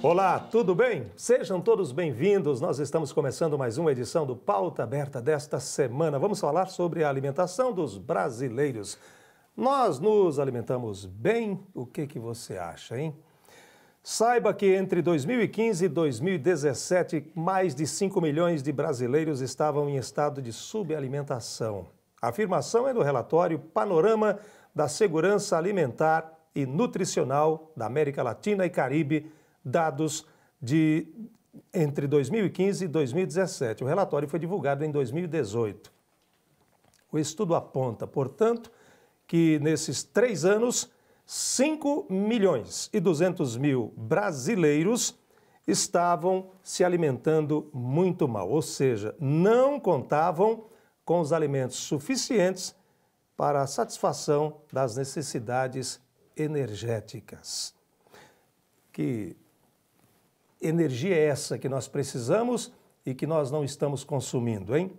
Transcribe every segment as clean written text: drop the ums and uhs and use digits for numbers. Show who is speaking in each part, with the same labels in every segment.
Speaker 1: Olá, tudo bem? Sejam todos bem-vindos. Nós estamos começando mais uma edição do Pauta Aberta desta semana. Vamos falar sobre a alimentação dos brasileiros. Nós nos alimentamos bem? O que você acha, hein? Saiba que entre 2015 e 2017, mais de 5 milhões de brasileiros estavam em estado de subalimentação. A afirmação é do relatório Panorama da Segurança Alimentar e Nutricional da América Latina e Caribe, dados de entre 2015 e 2017. O relatório foi divulgado em 2018. O estudo aponta, portanto, que nesses 3 anos, 5 milhões e 200 mil brasileiros estavam se alimentando muito mal, ou seja, não contavam com os alimentos suficientes para a satisfação das necessidades energéticas. Que energia é essa que nós precisamos e que nós não estamos consumindo, hein?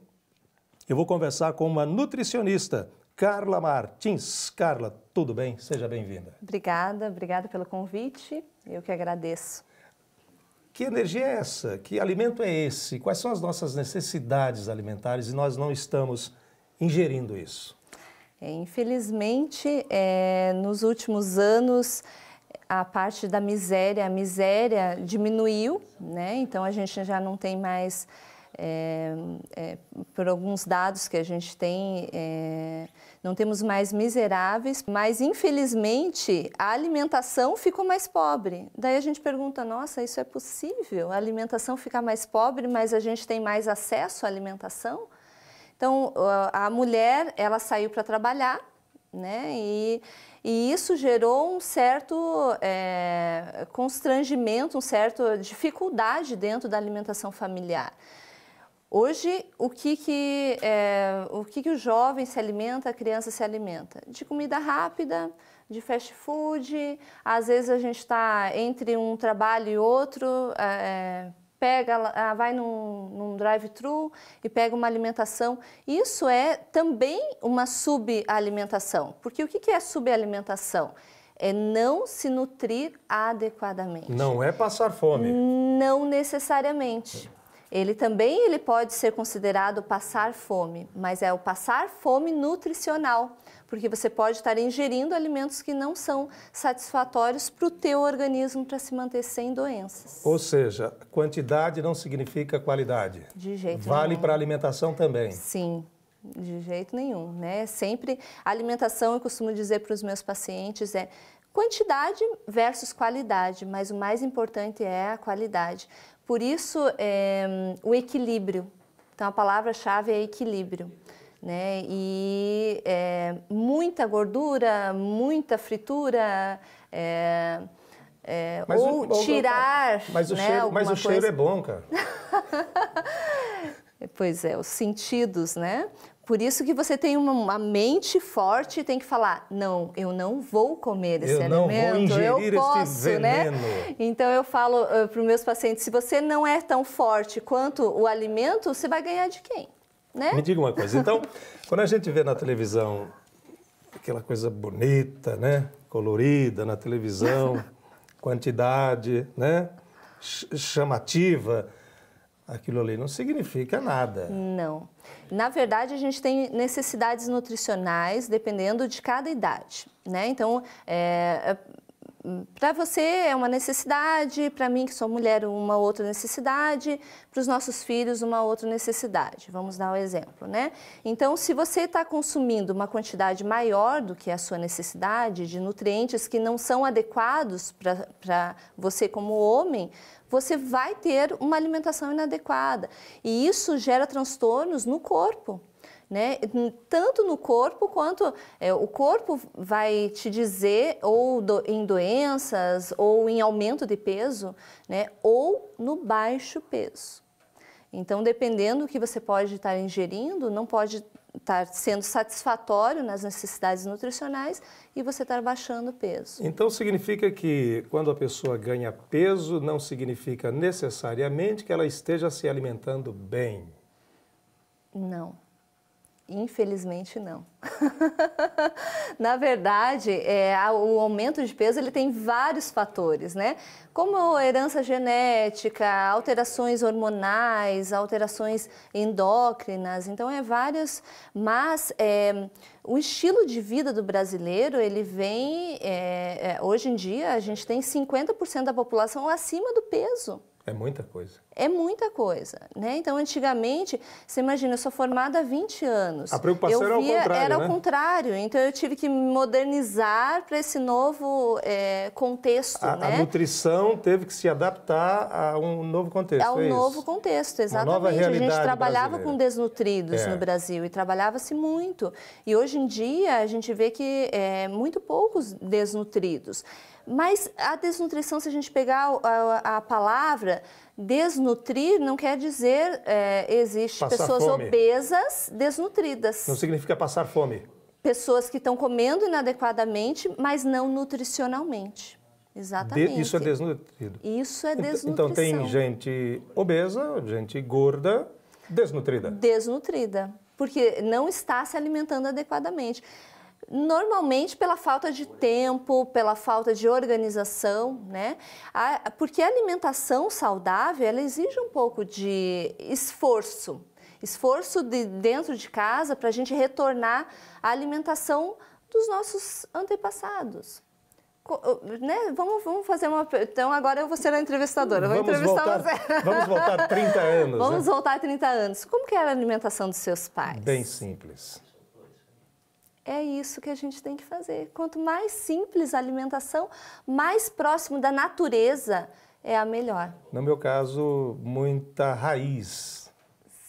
Speaker 1: Eu vou conversar com uma nutricionista, Carla Martins. Carla, tudo bem? Seja bem-vinda.
Speaker 2: Obrigada pelo convite. Eu que agradeço.
Speaker 1: Que energia é essa? Que alimento é esse? Quais são as nossas necessidades alimentares e nós não estamos ingerindo isso?
Speaker 2: Infelizmente, nos últimos anos, a parte da miséria, a miséria diminuiu, né? Então a gente já não tem mais, por alguns dados que a gente tem, não temos mais miseráveis, mas infelizmente a alimentação ficou mais pobre. Daí a gente pergunta, nossa, isso é possível? A alimentação ficar mais pobre, mas a gente tem mais acesso à alimentação? Então a mulher, ela saiu para trabalhar, né? E isso gerou um certo constrangimento, uma certa dificuldade dentro da alimentação familiar. Hoje, o que o jovem se alimenta, a criança se alimenta? De comida rápida, de fast food, às vezes a gente está entre um trabalho e outro, vai num drive-thru e pega uma alimentação. Isso é também uma subalimentação, porque o que é subalimentação? É não se nutrir adequadamente.
Speaker 1: Não é passar fome.
Speaker 2: Não necessariamente. Ele pode ser considerado passar fome, mas é o passar fome nutricional, porque você pode estar ingerindo alimentos que não são satisfatórios para o teu organismo para se manter sem doenças.
Speaker 1: Ou seja, quantidade não significa qualidade.
Speaker 2: De jeito nenhum.
Speaker 1: Vale para a alimentação também.
Speaker 2: Sim, de jeito nenhum, né? Sempre a alimentação, eu costumo dizer para os meus pacientes, é quantidade versus qualidade, mas o mais importante é a qualidade. Por isso, o equilíbrio. Então, a palavra-chave é equilíbrio, né? E muita gordura, muita fritura, ou tirar...
Speaker 1: Mas o cheiro é bom, cara.
Speaker 2: Pois é, os sentidos, né? Por isso que você tem uma mente forte e tem que falar, não, eu não vou comer esse alimento,
Speaker 1: não vou ingerir
Speaker 2: eu posso,
Speaker 1: esse veneno.
Speaker 2: Né? Então eu falo para os meus pacientes, se você não é tão forte quanto o alimento, você vai ganhar de quem? Né?
Speaker 1: Me diga uma coisa, então, quando a gente vê na televisão aquela coisa bonita, né? Colorida na televisão, quantidade, né? Chamativa, aquilo ali não significa nada.
Speaker 2: Não. Na verdade, a gente tem necessidades nutricionais dependendo de cada idade, né? Então, para você é uma necessidade, para mim que sou mulher uma outra necessidade, para os nossos filhos uma outra necessidade. Vamos dar um exemplo, né? Então, se você está consumindo uma quantidade maior do que a sua necessidade de nutrientes que não são adequados para você como homem, você vai ter uma alimentação inadequada. E isso gera transtornos no corpo, né? Tanto no corpo quanto o corpo vai te dizer ou em doenças ou em aumento de peso, né? Ou no baixo peso. Então, dependendo do que você pode estar ingerindo, não pode estar sendo satisfatório nas necessidades nutricionais e você estar baixando peso.
Speaker 1: Então significa que quando a pessoa ganha peso, não significa necessariamente que ela esteja se alimentando bem?
Speaker 2: Não. Infelizmente, não. Na verdade, o aumento de peso ele tem vários fatores, né? Como herança genética, alterações hormonais, alterações endócrinas, então vários, mas o estilo de vida do brasileiro, ele vem, hoje em dia a gente tem 50% da população acima do peso.
Speaker 1: É muita coisa.
Speaker 2: É muita coisa, né? Então, antigamente, você imagina, eu sou formada há 20 anos.
Speaker 1: A preocupação era ao contrário,
Speaker 2: era
Speaker 1: né?
Speaker 2: ao contrário. Então, eu tive que me modernizar para esse novo contexto, né?
Speaker 1: A nutrição teve que se adaptar a um novo contexto,
Speaker 2: Ao novo contexto, exatamente.
Speaker 1: Uma nova realidade
Speaker 2: a gente trabalhava
Speaker 1: brasileira.
Speaker 2: Com desnutridos no Brasil e trabalhava-se muito. E hoje em dia, a gente vê que muito poucos desnutridos. Mas a desnutrição, se a gente pegar a palavra, desnutrir não quer dizer existe
Speaker 1: passar
Speaker 2: pessoas
Speaker 1: fome.
Speaker 2: Obesas desnutridas.
Speaker 1: Não significa passar fome.
Speaker 2: Pessoas que estão comendo inadequadamente, mas não nutricionalmente. Exatamente.
Speaker 1: Isso é desnutrido.
Speaker 2: Isso é desnutrição.
Speaker 1: Então tem gente obesa, gente gorda, desnutrida.
Speaker 2: Desnutrida, porque não está se alimentando adequadamente. Normalmente pela falta de tempo, pela falta de organização, né? Porque a alimentação saudável, ela exige um pouco de esforço. Esforço dentro de casa para a gente retornar à alimentação dos nossos antepassados. Né? Vamos fazer uma... Então, agora eu vou ser a entrevistadora. Vou entrevistar você.
Speaker 1: Vamos voltar 30 anos.
Speaker 2: Vamos voltar 30 anos. Como que era a alimentação dos seus pais?
Speaker 1: Bem simples.
Speaker 2: É isso que a gente tem que fazer. Quanto mais simples a alimentação, mais próximo da natureza é a melhor.
Speaker 1: No meu caso, muita raiz.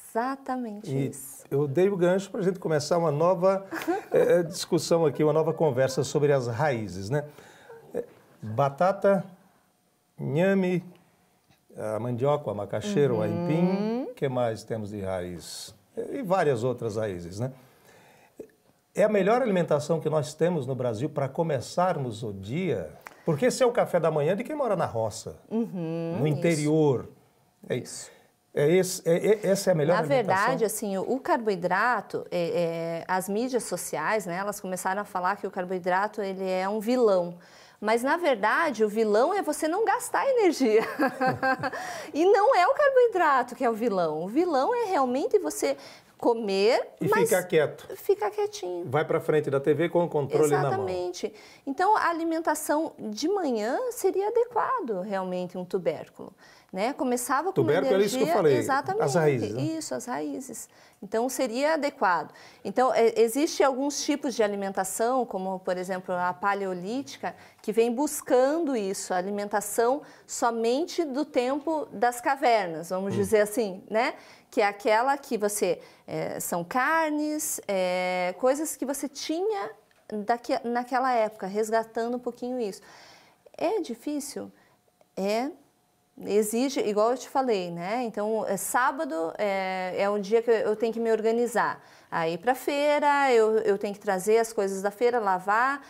Speaker 2: Exatamente isso.
Speaker 1: Eu dei o gancho para a gente começar uma nova discussão aqui, uma nova conversa sobre as raízes, né? Batata, inhame, a mandioca, a macaxeira, o aipim, o que mais temos de raiz? E várias outras raízes, né? É a melhor alimentação que nós temos no Brasil para começarmos o dia, porque esse é o café da manhã de quem mora na roça, no interior.
Speaker 2: Isso.
Speaker 1: Essa é a melhor alimentação?
Speaker 2: Na verdade, assim, o carboidrato, as mídias sociais, né, elas começaram a falar que o carboidrato ele é um vilão. Mas, na verdade, o vilão é você não gastar energia. E não é o carboidrato que é o vilão. O vilão é realmente você comer,
Speaker 1: e
Speaker 2: mas
Speaker 1: ficar quieto.
Speaker 2: Ficar quietinho.
Speaker 1: Vai para frente da TV com o controle na mão.
Speaker 2: Exatamente. Então, a alimentação de manhã seria adequado, realmente, um tubérculo. Né? Começava com
Speaker 1: tubérculo
Speaker 2: energia...
Speaker 1: é isso que eu falei,
Speaker 2: exatamente,
Speaker 1: as raízes. Né?
Speaker 2: Isso, as raízes. Então, seria adequado. Então, existem alguns tipos de alimentação, como, por exemplo, a paleolítica, que vem buscando isso, a alimentação somente do tempo das cavernas, vamos dizer assim, né? Que é aquela que você... são carnes, coisas que você tinha naquela época, resgatando um pouquinho isso. É difícil? Exige, igual eu te falei, né? Então, sábado é um dia que eu tenho que me organizar. Aí, para a feira, eu tenho que trazer as coisas da feira, lavar,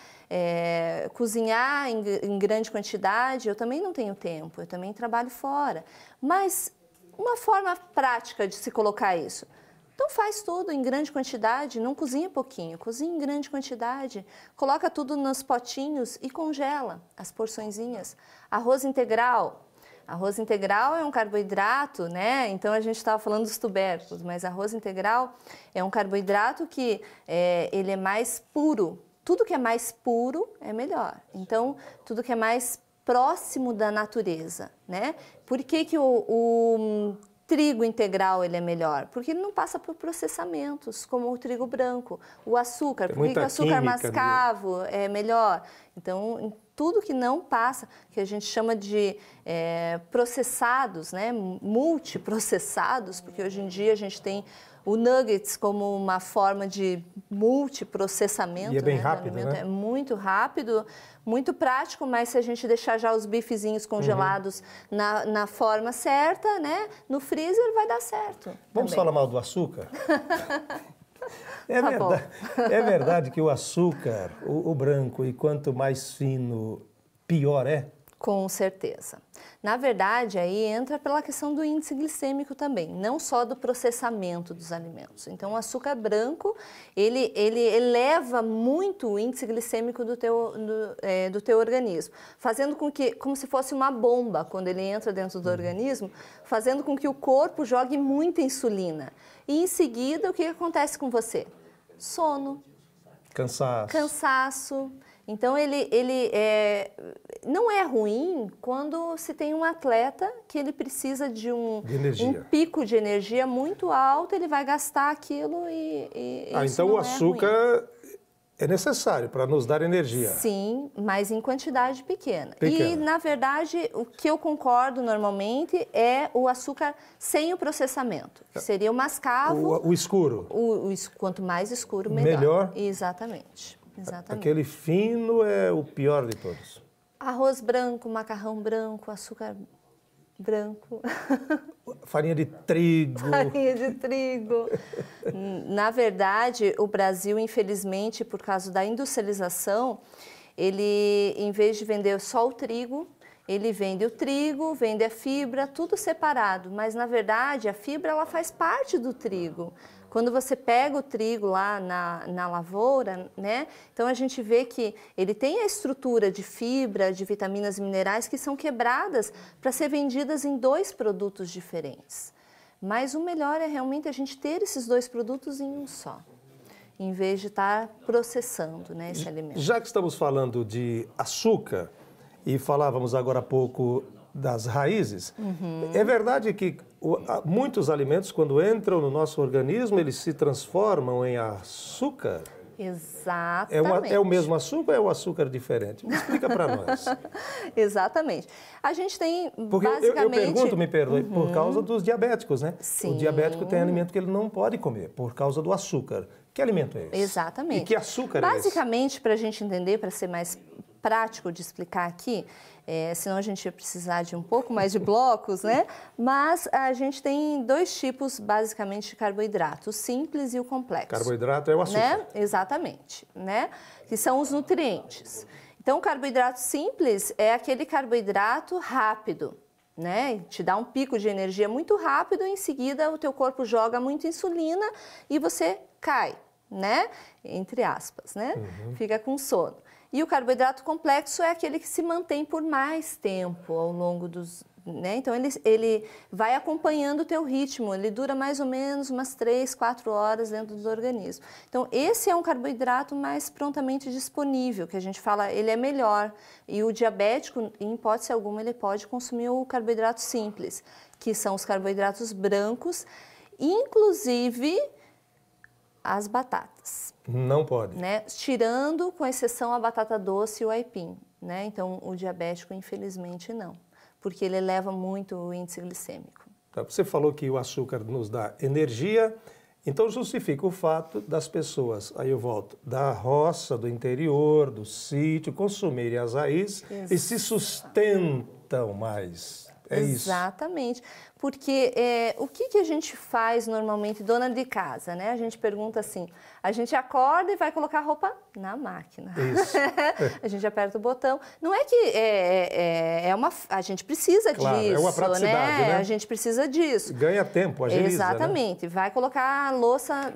Speaker 2: cozinhar em grande quantidade. Eu também não tenho tempo, eu também trabalho fora. Mas uma forma prática de se colocar isso. Então, faz tudo em grande quantidade, não cozinha pouquinho, cozinha em grande quantidade. Coloca tudo nos potinhos e congela as porçõezinhas. Arroz integral. Arroz integral é um carboidrato, né? Então, a gente estava falando dos tubérculos, mas arroz integral é um carboidrato que ele é mais puro. Tudo que é mais puro é melhor. Então, tudo que é mais próximo da natureza, né? Por que o trigo integral ele é melhor? Porque ele não passa por processamentos, como o trigo branco. O açúcar, por que o açúcar mascavo é melhor? Então, tudo que não passa, que a gente chama de processados, né? Multiprocessados, porque hoje em dia a gente tem o nuggets como uma forma de multiprocessamento.
Speaker 1: E é bem rápido, né?
Speaker 2: É muito rápido, muito prático, mas se a gente deixar já os bifezinhos congelados na forma certa, né? No freezer vai dar certo.
Speaker 1: Vamos falar mal do açúcar?
Speaker 2: Tá
Speaker 1: É verdade que o açúcar, o branco, e quanto mais fino, pior é?
Speaker 2: Com certeza. Na verdade, aí entra pela questão do índice glicêmico também, não só do processamento dos alimentos. Então, o açúcar branco, ele eleva muito o índice glicêmico do teu organismo, fazendo com que, como se fosse uma bomba, quando ele entra dentro do organismo, fazendo com que o corpo jogue muita insulina. E em seguida, o que acontece com você? Sono. Cansaço. Então, não é ruim quando se tem um atleta que ele precisa de um pico de energia muito alto, ele vai gastar aquilo e isso
Speaker 1: então
Speaker 2: não
Speaker 1: o açúcar é necessário para nos dar energia.
Speaker 2: Sim, mas em quantidade pequena. E, na verdade, o que eu concordo normalmente é o açúcar sem o processamento, que seria o mascavo.
Speaker 1: O escuro.
Speaker 2: Quanto mais escuro, melhor. Exatamente.
Speaker 1: Aquele fino é o pior de todos.
Speaker 2: Arroz branco, macarrão branco, açúcar branco.
Speaker 1: Farinha de trigo.
Speaker 2: Farinha de trigo. Na verdade, o Brasil, infelizmente, por causa da industrialização, ele, em vez de vender só o trigo, ele vende o trigo, vende a fibra, tudo separado. Mas, na verdade, a fibra ela faz parte do trigo. Quando você pega o trigo lá na lavoura, né? Então a gente vê que ele tem a estrutura de fibra, de vitaminas e minerais que são quebradas para ser vendidas em 2 produtos diferentes. Mas o melhor é realmente a gente ter esses 2 produtos em um só, em vez de estar processando, né, esse alimento.
Speaker 1: Já que estamos falando de açúcar e falávamos agora há pouco das raízes, é verdade que muitos alimentos, quando entram no nosso organismo, eles se transformam em açúcar?
Speaker 2: Exatamente.
Speaker 1: É o mesmo açúcar ou é o açúcar diferente? Me explica para nós.
Speaker 2: Exatamente. A gente tem,
Speaker 1: porque
Speaker 2: basicamente...
Speaker 1: eu pergunto, me perdoe, por causa dos diabéticos, né?
Speaker 2: Sim.
Speaker 1: O diabético tem alimento que ele não pode comer, por causa do açúcar. Que alimento é esse?
Speaker 2: Exatamente.
Speaker 1: E que açúcar é esse?
Speaker 2: Basicamente, para a gente entender, para ser mais prático de explicar aqui, senão a gente ia precisar de um pouco mais de blocos, né? Mas a gente tem 2 tipos, basicamente, de carboidrato, o simples e o complexo.
Speaker 1: Carboidrato é o açúcar.
Speaker 2: Né? Exatamente, né? Que são os nutrientes. Então, o carboidrato simples é aquele carboidrato rápido, né? Te dá um pico de energia muito rápido, em seguida o teu corpo joga muita insulina e você cai, né? Entre aspas, né? Fica com sono. E o carboidrato complexo é aquele que se mantém por mais tempo ao longo dos... Né? Então, ele vai acompanhando o teu ritmo, ele dura mais ou menos umas 3, 4 horas dentro do organismo. Então, esse é um carboidrato mais prontamente disponível, que a gente fala, ele é melhor. E o diabético, em hipótese alguma, ele pode consumir o carboidrato simples, que são os carboidratos brancos, inclusive as batatas.
Speaker 1: Não pode.
Speaker 2: Né? Tirando, com exceção, a batata doce e o aipim. Né? Então, o diabético, infelizmente, não. Porque ele eleva muito o índice glicêmico.
Speaker 1: Tá, você falou que o açúcar nos dá energia, então justifica o fato das pessoas, aí eu volto, da roça, do interior, do sítio, consumirem as raízes e se sustentam mais. É isso.
Speaker 2: Exatamente. Porque o que a gente faz normalmente, dona de casa, né? A gente pergunta assim, a gente acorda e vai colocar a roupa na máquina.
Speaker 1: Isso.
Speaker 2: A gente aperta o botão. Não é que a gente precisa
Speaker 1: claro,
Speaker 2: disso,
Speaker 1: é uma praticidade, né?
Speaker 2: A gente precisa disso.
Speaker 1: Ganha tempo, agiliza,
Speaker 2: exatamente.
Speaker 1: Né?
Speaker 2: Vai colocar a louça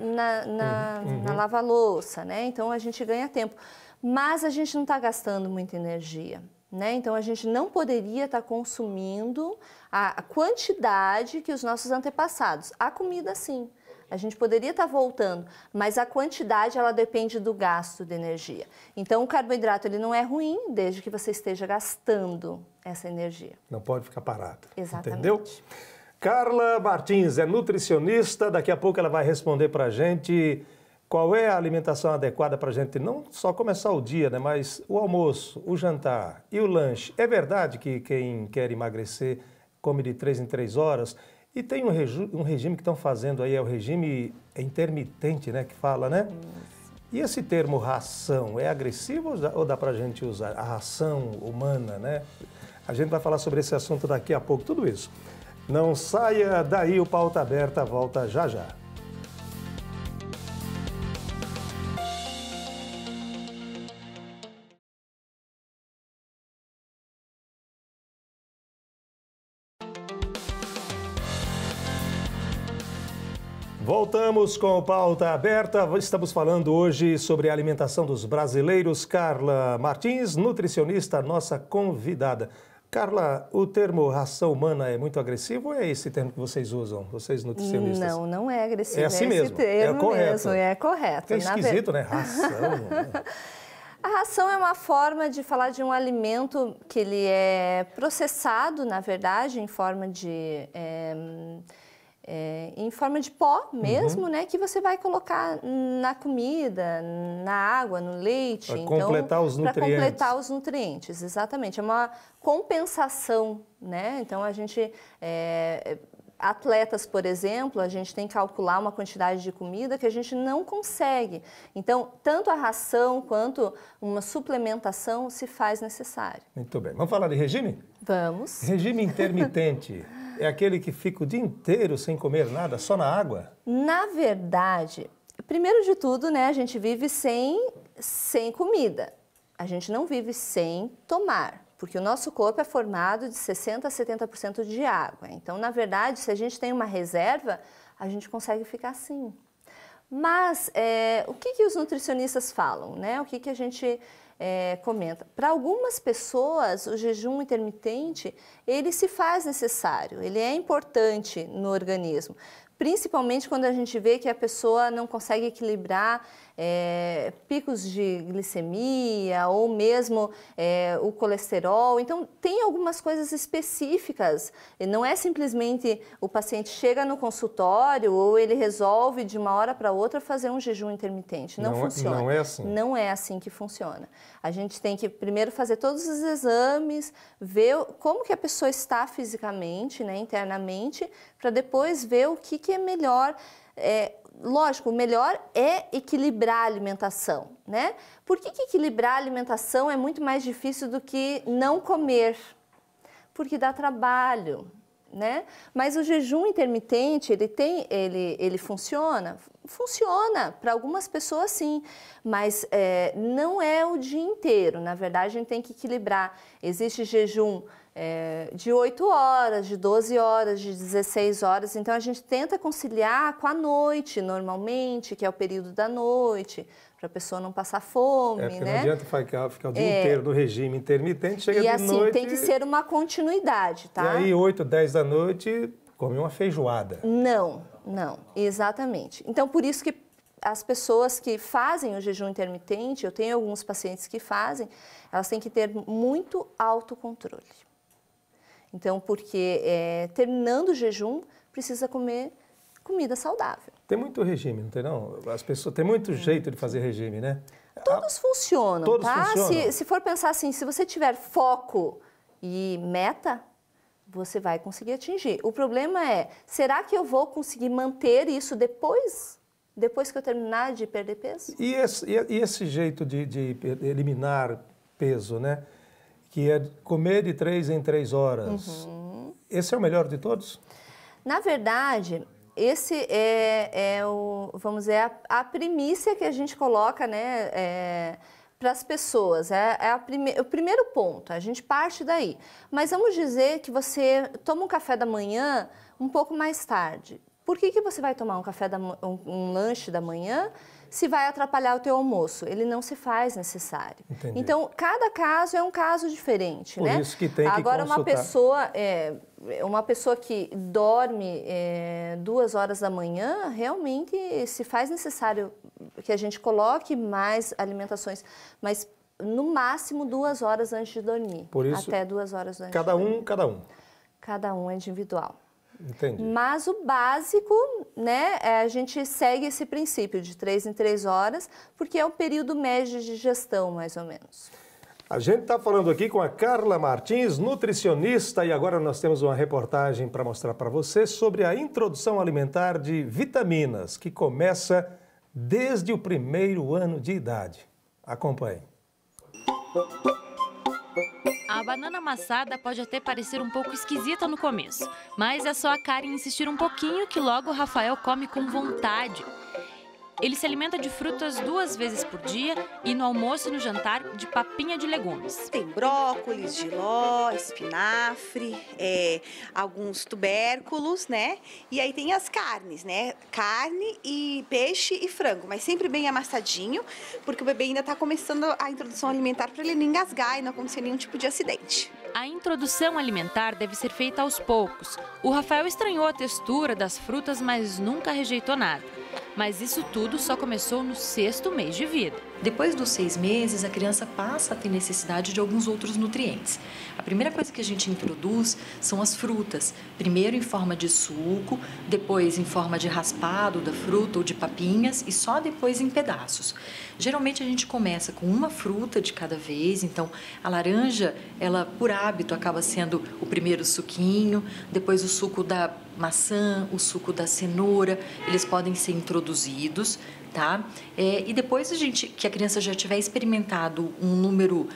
Speaker 2: na lava-louça, né? Então, a gente ganha tempo. Mas a gente não está gastando muita energia. Né? Então, a gente não poderia estar consumindo a quantidade que os nossos antepassados. A comida, sim. A gente poderia estar voltando, mas a quantidade, ela depende do gasto de energia. Então, o carboidrato, ele não é ruim, desde que você esteja gastando essa energia.
Speaker 1: Não pode ficar parado.
Speaker 2: Exatamente.
Speaker 1: Entendeu? Carla Martins é nutricionista. Daqui a pouco ela vai responder para a gente... Qual é a alimentação adequada para a gente não só começar o dia, né, mas o almoço, o jantar e o lanche? É verdade que quem quer emagrecer come de 3 em 3 horas? E tem um regime que estão fazendo aí, é o regime intermitente, né, que fala, né? E esse termo ração, é agressivo ou dá para a gente usar? A ração humana, né? A gente vai falar sobre esse assunto daqui a pouco, tudo isso. Não saia daí, o Pauta Aberta volta já já. Voltamos com o Pauta Aberta. Estamos falando hoje sobre a alimentação dos brasileiros. Carla Martins, nutricionista, nossa convidada. Carla, o termo ração humana é muito agressivo ou é esse termo que vocês usam, vocês nutricionistas?
Speaker 2: Não, não é agressivo.
Speaker 1: É assim mesmo,
Speaker 2: termo
Speaker 1: é correto.
Speaker 2: Mesmo, é correto.
Speaker 1: É esquisito, né? Ração.
Speaker 2: A ração é uma forma de falar de um alimento que ele é processado, na verdade, em forma de pó mesmo, né? Que você vai colocar na comida, na água, no leite.
Speaker 1: Para completar os nutrientes.
Speaker 2: Para completar os nutrientes, exatamente. É uma compensação, né? Então, a gente... Atletas, por exemplo, a gente tem que calcular uma quantidade de comida que a gente não consegue. Então, tanto a ração quanto uma suplementação se faz necessário.
Speaker 1: Muito bem. Vamos falar de regime?
Speaker 2: Vamos.
Speaker 1: Regime intermitente é aquele que fica o dia inteiro sem comer nada, só na água?
Speaker 2: Na verdade, primeiro de tudo, né, a gente vive sem comida. A gente não vive sem tomar. Porque o nosso corpo é formado de 60% a 70% de água. Então, na verdade, se a gente tem uma reserva, a gente consegue ficar assim. Mas o que os nutricionistas falam, né? O que a gente comenta? Para algumas pessoas, o jejum intermitente, ele se faz necessário, ele é importante no organismo. Principalmente quando a gente vê que a pessoa não consegue equilibrar picos de glicemia ou mesmo o colesterol. Então, tem algumas coisas específicas. E não é simplesmente o paciente chega no consultório ou ele resolve de uma hora para outra fazer um jejum intermitente. Não funciona.
Speaker 1: Não é assim.
Speaker 2: Não é assim que funciona. A gente tem que primeiro fazer todos os exames, ver como que a pessoa está fisicamente, né, internamente, para depois ver o que é melhor. Lógico, o melhor é equilibrar a alimentação, né? Por que equilibrar a alimentação é muito mais difícil do que não comer? Porque dá trabalho, né? Mas o jejum intermitente, ele funciona? Funciona, para algumas pessoas sim, mas não é o dia inteiro. Na verdade, a gente tem que equilibrar. Existe jejum de 8 horas, de 12 horas, de 16 horas. Então, a gente tenta conciliar com a noite, normalmente, que é o período da noite, para a pessoa não passar fome,
Speaker 1: porque
Speaker 2: né?
Speaker 1: Não adianta ficar o dia inteiro no regime intermitente, chega de noite...
Speaker 2: E assim, tem que ser uma continuidade, tá?
Speaker 1: E aí, 8, 10 da noite, come uma feijoada.
Speaker 2: Não, exatamente. Então, por isso que as pessoas que fazem o jejum intermitente, eu tenho alguns pacientes que fazem, elas têm que ter muito autocontrole. Então, porque terminando o jejum, precisa comer comida saudável.
Speaker 1: Tem muito regime, não tem não? As pessoas têm muito jeito de fazer regime, né?
Speaker 2: Todos funcionam,
Speaker 1: todos
Speaker 2: tá?
Speaker 1: Funcionam.
Speaker 2: Se for pensar assim, se você tiver foco e meta, você vai conseguir atingir. O problema é, será que eu vou conseguir manter isso depois que eu terminar de perder peso?
Speaker 1: E esse jeito de eliminar peso, né? Que é comer de 3 em 3 horas. Uhum. Esse é o melhor de todos? Na
Speaker 2: verdade, esse vamos dizer, a primícia que a gente coloca, né, para as pessoas. O primeiro ponto, a gente parte daí. Mas vamos dizer que você toma um café da manhã um pouco mais tarde. Por que você vai tomar um lanche da manhã se vai atrapalhar o teu almoço? Ele não se faz necessário.
Speaker 1: Entendi.
Speaker 2: Então, cada caso é um caso diferente, né?
Speaker 1: Por isso que tem que
Speaker 2: Agora,
Speaker 1: consultar.
Speaker 2: uma pessoa que dorme 2 horas da manhã, realmente se faz necessário que a gente coloque mais alimentações, mas no máximo 2 horas antes de dormir.
Speaker 1: Por isso,
Speaker 2: até 2 horas antes
Speaker 1: cada
Speaker 2: de dormir.
Speaker 1: Cada um.
Speaker 2: Cada um é individual.
Speaker 1: Entendi.
Speaker 2: Mas o básico, né, a gente segue esse princípio de 3 em 3 horas, porque é o período médio de digestão, mais ou menos.
Speaker 1: A gente está falando aqui com a Carla Martins, nutricionista, e agora nós temos uma reportagem para mostrar para você sobre a introdução alimentar de vitaminas, que começa desde o 1º ano de idade. Acompanhe.
Speaker 3: A banana amassada pode até parecer um pouco esquisita no começo, mas é só a Karen insistir um pouquinho que logo o Rafael come com vontade. Ele se alimenta de frutas 2 vezes por dia e no almoço e no jantar de papinha de legumes.
Speaker 4: Tem brócolis, jiló, espinafre, alguns tubérculos, né? E aí tem as carnes, né? Carne e peixe e frango, mas sempre bem amassadinho, porque o bebê ainda está começando a introdução alimentar para ele não engasgar e não acontecer nenhum tipo de acidente.
Speaker 3: A introdução alimentar deve ser feita aos poucos. O Rafael estranhou a textura das frutas, mas nunca rejeitou nada. Mas isso tudo só começou no 6º mês de vida.
Speaker 5: Depois dos 6 meses, a criança passa a ter necessidade de alguns outros nutrientes. A primeira coisa que a gente introduz são as frutas. Primeiro em forma de suco, depois em forma de raspado da fruta ou de papinhas e só depois em pedaços. Geralmente a gente começa com uma fruta de cada vez, então a laranja, ela por hábito acaba sendo o primeiro suquinho, depois o suco da maçã, o suco da cenoura, eles podem ser introduzidos, tá? E depois que a criança já tiver experimentado um número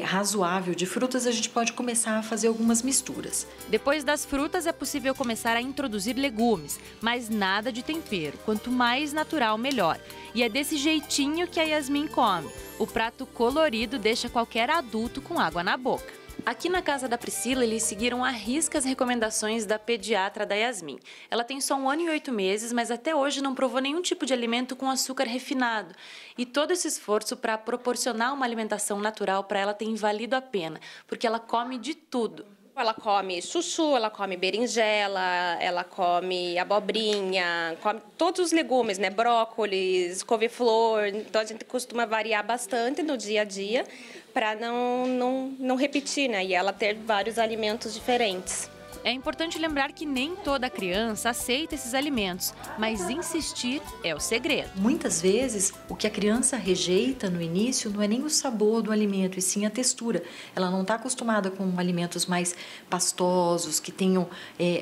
Speaker 5: razoável de frutas, a gente pode começar a fazer algumas misturas.
Speaker 3: Depois das frutas é possível começar a introduzir legumes, mas nada de tempero, quanto mais natural melhor. E é desse jeitinho que a Yasmin come. O prato colorido deixa qualquer adulto com água na boca. Aqui na casa da Priscila, eles seguiram à risca as recomendações da pediatra da Yasmin. Ela tem só 1 ano e 8 meses, mas até hoje não provou nenhum tipo de alimento com açúcar refinado. E todo esse esforço para proporcionar uma alimentação natural para ela tem valido a pena, porque ela come de tudo.
Speaker 6: Ela come chuchu, ela come berinjela, ela come abobrinha, come todos os legumes, né? Brócolis, couve-flor. Então a gente costuma variar bastante no dia a dia para não repetir, né? E ela ter vários alimentos diferentes.
Speaker 3: É importante lembrar que nem toda criança aceita esses alimentos, mas insistir é o segredo.
Speaker 5: Muitas vezes, o que a criança rejeita no início não é nem o sabor do alimento, e sim a textura. Ela não está acostumada com alimentos mais pastosos, que tenham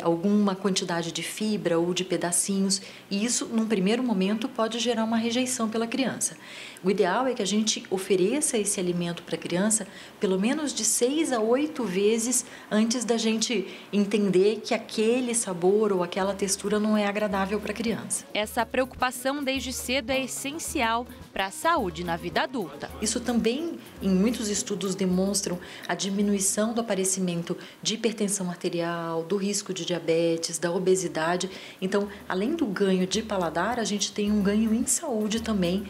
Speaker 5: alguma quantidade de fibra ou de pedacinhos, e isso, num primeiro momento, pode gerar uma rejeição pela criança. O ideal é que a gente ofereça esse alimento para a criança pelo menos de 6 a 8 vezes antes da gente entender que aquele sabor ou aquela textura não é agradável para a criança.
Speaker 3: Essa preocupação desde cedo é essencial para a saúde na vida adulta.
Speaker 5: Isso também, em muitos estudos, demonstram a diminuição do aparecimento de hipertensão arterial, do risco de diabetes, da obesidade. Então, além do ganho de paladar, a gente tem um ganho em saúde também,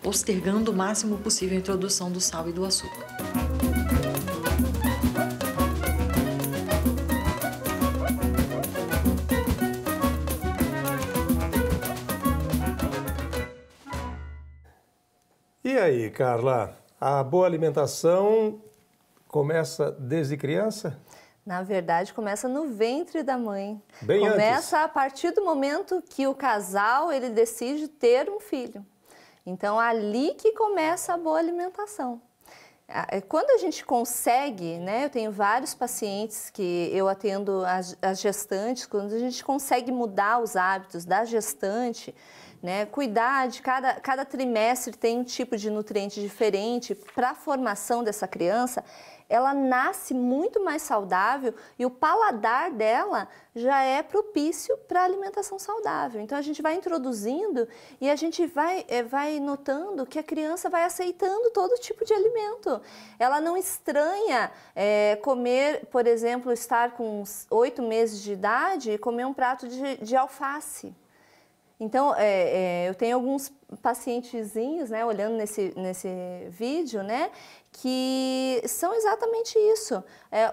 Speaker 5: postergando o máximo possível a introdução do sal e do açúcar.
Speaker 1: E aí, Carla, a boa alimentação começa desde criança?
Speaker 2: Na verdade, começa no ventre da mãe.
Speaker 1: Bem
Speaker 2: começa
Speaker 1: antes.
Speaker 2: A partir do momento que o casal ele decide ter um filho. Então, ali que começa a boa alimentação. Quando a gente consegue, né, eu tenho vários pacientes que eu atendo as gestantes, quando a gente consegue mudar os hábitos da gestante, né, cuidar de cada trimestre tem um tipo de nutriente diferente para a formação dessa criança, ela nasce muito mais saudável e o paladar dela já é propício para a alimentação saudável. Então, a gente vai introduzindo e a gente vai notando que a criança vai aceitando todo tipo de alimento. Ela não estranha comer, por exemplo, estar com 8 meses de idade e comer um prato de alface. Então, eu tenho alguns pacientezinhos, né, olhando nesse vídeo, né, que são exatamente isso.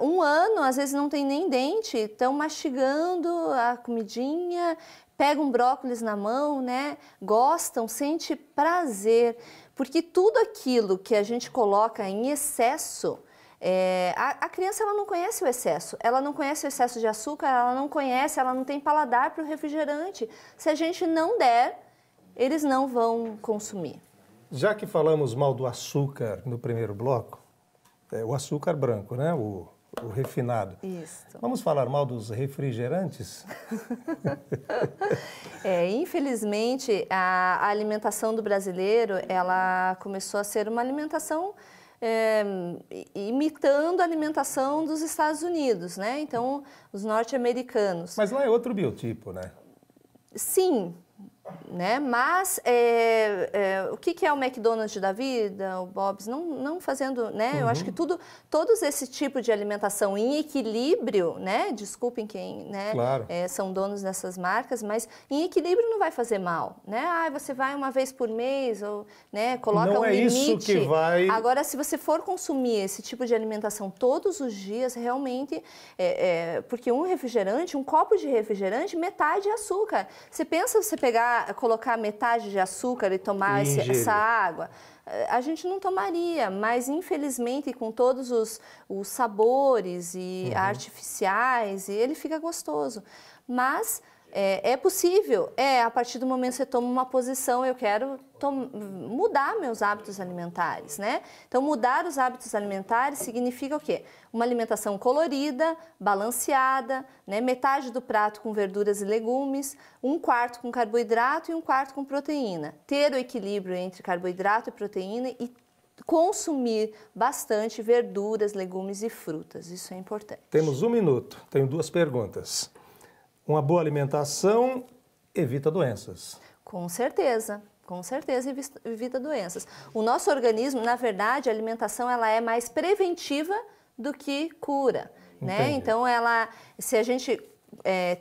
Speaker 2: 1 ano, às vezes não tem nem dente, estão mastigando a comidinha, pegam um brócolis na mão, né, gostam, sente prazer, porque tudo aquilo que a gente coloca em excesso, a criança ela não conhece o excesso, ela não conhece o excesso de açúcar, ela não tem paladar para o refrigerante. Se a gente não der, eles não vão consumir.
Speaker 1: Já que falamos mal do açúcar no primeiro bloco, o açúcar branco, né? O refinado.
Speaker 2: Isso.
Speaker 1: Vamos falar mal dos refrigerantes?
Speaker 2: Infelizmente, a alimentação do brasileiro, ela começou a ser uma alimentação imitando a alimentação dos Estados Unidos, né? Então, os norte-americanos.
Speaker 1: Mas lá é outro biotipo, né?
Speaker 2: Sim, né? Mas o que é o McDonald's da vida, o Bob's, não fazendo, né? Eu acho que todos esse tipo de alimentação em equilíbrio, né? Desculpem quem, né?
Speaker 1: Claro.
Speaker 2: São donos dessas marcas, mas em equilíbrio não vai fazer mal, né? Ah, você vai uma vez por mês ou, né? Coloca
Speaker 1: não
Speaker 2: um
Speaker 1: é
Speaker 2: limite.
Speaker 1: Isso que vai...
Speaker 2: Agora, se você for consumir esse tipo de alimentação todos os dias, realmente, porque um copo de refrigerante, metade é açúcar. Você pensa você colocar metade de açúcar e tomar essa água? A gente não tomaria, mas infelizmente com todos os sabores e artificiais, ele fica gostoso. Mas é possível, a partir do momento que você toma uma posição, eu quero mudar meus hábitos alimentares, né? Então, mudar os hábitos alimentares significa o quê? Uma alimentação colorida, balanceada, né? Metade do prato com verduras e legumes, 1/4 com carboidrato e 1/4 com proteína. Ter o equilíbrio entre carboidrato e proteína e consumir bastante verduras, legumes e frutas. Isso é importante.
Speaker 1: Temos 1 minuto. Tenho 2 perguntas. Uma boa alimentação evita doenças.
Speaker 2: Com certeza evita doenças. O nosso organismo, na verdade, a alimentação ela é mais preventiva do que cura, né? Então, se a gente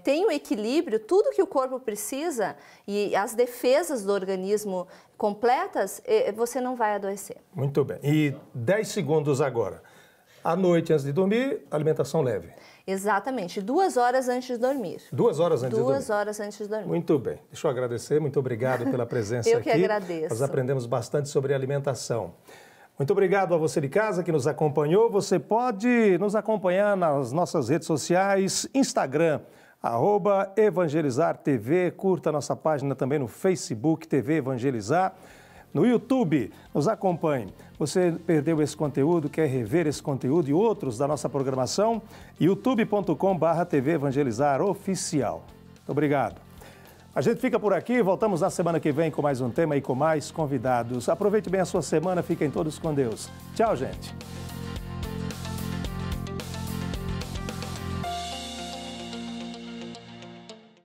Speaker 2: tem o equilíbrio, tudo que o corpo precisa e as defesas do organismo completas, você não vai adoecer.
Speaker 1: Muito bem. E 10 segundos agora. À noite, antes de dormir, alimentação leve.
Speaker 2: Exatamente, 2 horas antes de dormir.
Speaker 1: 2 horas antes de dormir?
Speaker 2: 2 horas antes de dormir.
Speaker 1: Muito bem. Deixa eu agradecer, muito obrigado pela presença aqui.
Speaker 2: Eu que agradeço.
Speaker 1: Nós aprendemos bastante sobre alimentação. Muito obrigado a você de casa que nos acompanhou. Você pode nos acompanhar nas nossas redes sociais, Instagram, @evangelizartv, curta a nossa página também no Facebook, TV Evangelizar. No YouTube, nos acompanhe. Você perdeu esse conteúdo, quer rever esse conteúdo e outros da nossa programação? youtube.com/TV Evangelizar Oficial. Muito obrigado. A gente fica por aqui, voltamos na semana que vem com mais um tema e com mais convidados. Aproveite bem a sua semana, fiquem todos com Deus. Tchau, gente.